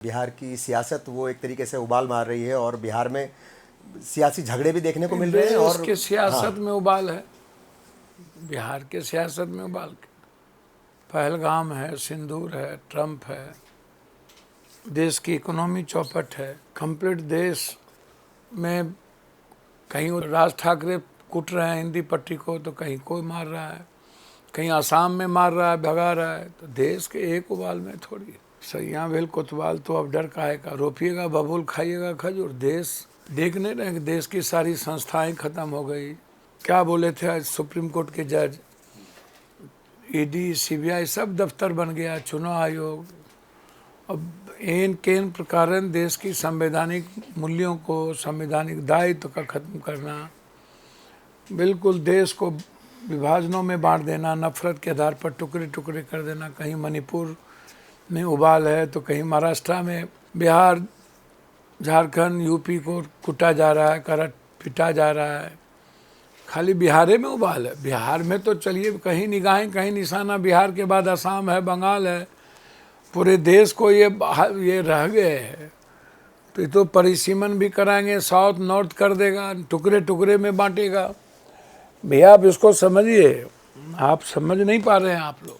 बिहार की सियासत वो एक तरीके से उबाल मार रही है और बिहार में सियासी झगड़े भी देखने को मिल रहे हैं और उसके सियासत में उबाल है। बिहार के सियासत में उबाल के पहलगाम है, सिंदूर है, ट्रंप है, देश की इकोनॉमी चौपट है। कंप्लीट देश में कहीं राज ठाकरे कूट रहे हैं हिंदी पट्टी को, तो कहीं कोई मार रहा है, कहीं आसाम में मार रहा है, भगा रहा है। तो देश के एक उबाल में थोड़ी सैया भेल कोतवाल, तो अब डर काहे का, रोपिएगा बबूल खाइएगा खजूर। देश देख नहीं रहे कि देश की सारी संस्थाएं खत्म हो गई। क्या बोले थे आज सुप्रीम कोर्ट के जज, ईडी, सीबीआई सब दफ्तर बन गया, चुनाव आयोग। अब इन केन प्रकार देश की संवैधानिक मूल्यों को, संवैधानिक दायित्व का खत्म करना, बिल्कुल देश को विभाजनों में बांट देना, नफरत के आधार पर टुकड़े टुकड़े कर देना। कहीं मणिपुर में उबाल है तो कहीं महाराष्ट्र में, बिहार, झारखंड, यूपी को कूटा जा रहा है, करट पिटा जा रहा है। खाली बिहार में उबाल है। बिहार में तो चलिए कहीं निगाहें, कहीं निशाना बिहार के बाद असम है, बंगाल है। पूरे देश को ये रह गए है। तो ये तो परिसीमन भी कराएंगे, साउथ नॉर्थ कर देगा, टुकड़े टुकड़े में बांटेगा। भैया आप इसको समझिए, आप समझ नहीं पा रहे हैं आप लोग।